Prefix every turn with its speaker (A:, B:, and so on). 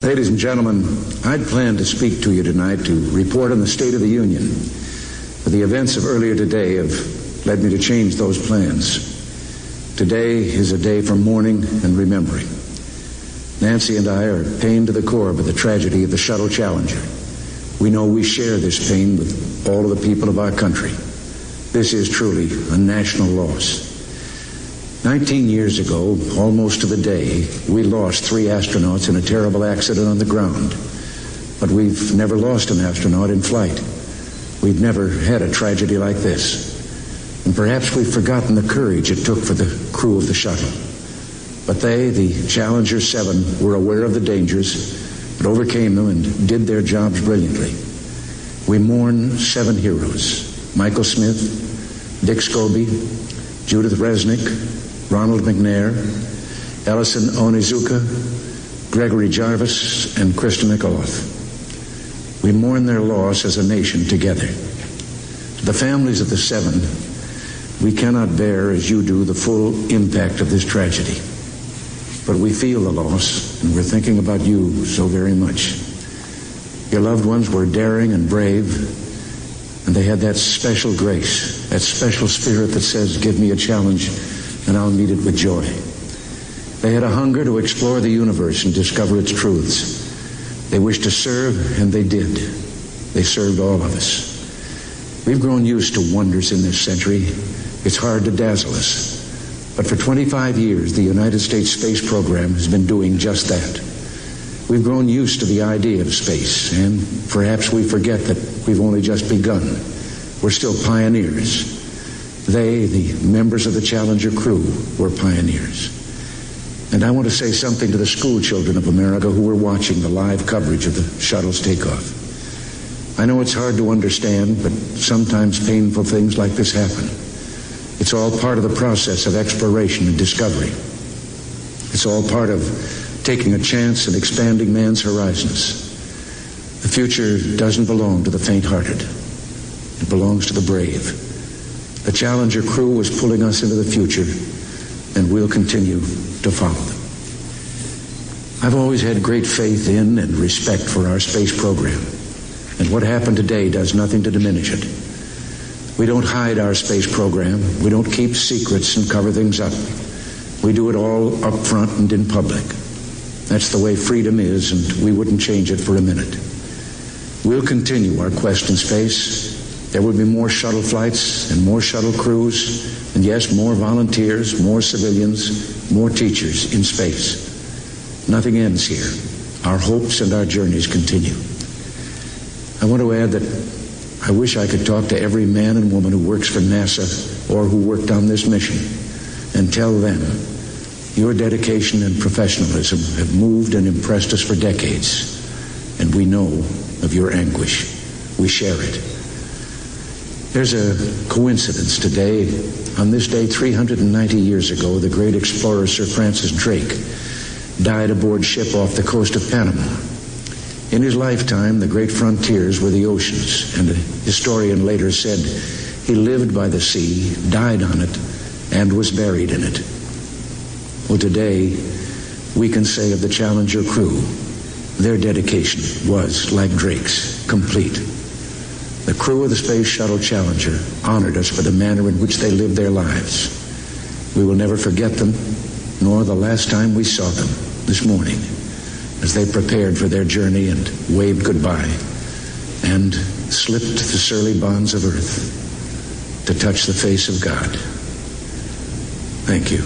A: Ladies and gentlemen, I'd planned to speak to you tonight to report on the State of the Union. But the events of earlier today have led me to change those plans. Today is a day for mourning and remembering. Nancy and I are pained to the core by the tragedy of the Shuttle Challenger. We know we share this pain with all of the people of our country. This is truly a national loss. 19 years ago, almost to the day, we lost 3 astronauts in a terrible accident on the ground. But we've never lost an astronaut in flight. We've never had a tragedy like this. And perhaps we've forgotten the courage it took for the crew of the shuttle. But they, the Challenger 7, were aware of the dangers, but overcame them and did their jobs brilliantly. We mourn 7 heroes: Michael Smith, Dick Scobie, Judith Resnick, Ronald McNair, Ellison Onizuka, Gregory Jarvis, and Krista McAuliffe. We mourn their loss as a nation together. To the families of the 7, we cannot bear, as you do, the full impact of this tragedy. But we feel the loss, and we're thinking about you so very much. Your loved ones were daring and brave, and they had that special grace, that special spirit that says, "Give me a challenge, and I'll meet it with joy." They had a hunger to explore the universe and discover its truths. They wished to serve, and they did. They served all of us. We've grown used to wonders in this century. It's hard to dazzle us. But for 25 years, the United States space program has been doing just that. We've grown used to the idea of space, and perhaps we forget that we've only just begun. We're still pioneers. They, the members of the Challenger crew, were pioneers. And I want to say something to the school children of America who were watching the live coverage of the shuttle's takeoff. I know it's hard to understand, but sometimes painful things like this happen. It's all part of the process of exploration and discovery. It's all part of taking a chance and expanding man's horizons. The future doesn't belong to the faint-hearted. It belongs to the brave. The Challenger crew was pulling us into the future, and we'll continue to follow them. I've always had great faith in and respect for our space program, and what happened today does nothing to diminish it. We don't hide our space program. We don't keep secrets and cover things up. We do it all up front and in public. That's the way freedom is, and we wouldn't change it for a minute. We'll continue our quest in space. There will be more shuttle flights and more shuttle crews, and yes, more volunteers, more civilians, more teachers in space. Nothing ends here. Our hopes and our journeys continue. I want to add that I wish I could talk to every man and woman who works for NASA or who worked on this mission and tell them your dedication and professionalism have moved and impressed us for decades, and we know of your anguish. We share it. There's a coincidence today. On this day, 390 years ago, the great explorer Sir Francis Drake died aboard ship off the coast of Panama. In his lifetime, the great frontiers were the oceans, and a historian later said he lived by the sea, died on it, and was buried in it. Well, today, we can say of the Challenger crew, their dedication was, like Drake's, complete. The crew of the Space Shuttle Challenger honored us for the manner in which they lived their lives. We will never forget them, nor the last time we saw them this morning, as they prepared for their journey and waved goodbye and slipped the surly bonds of earth to touch the face of God. Thank you.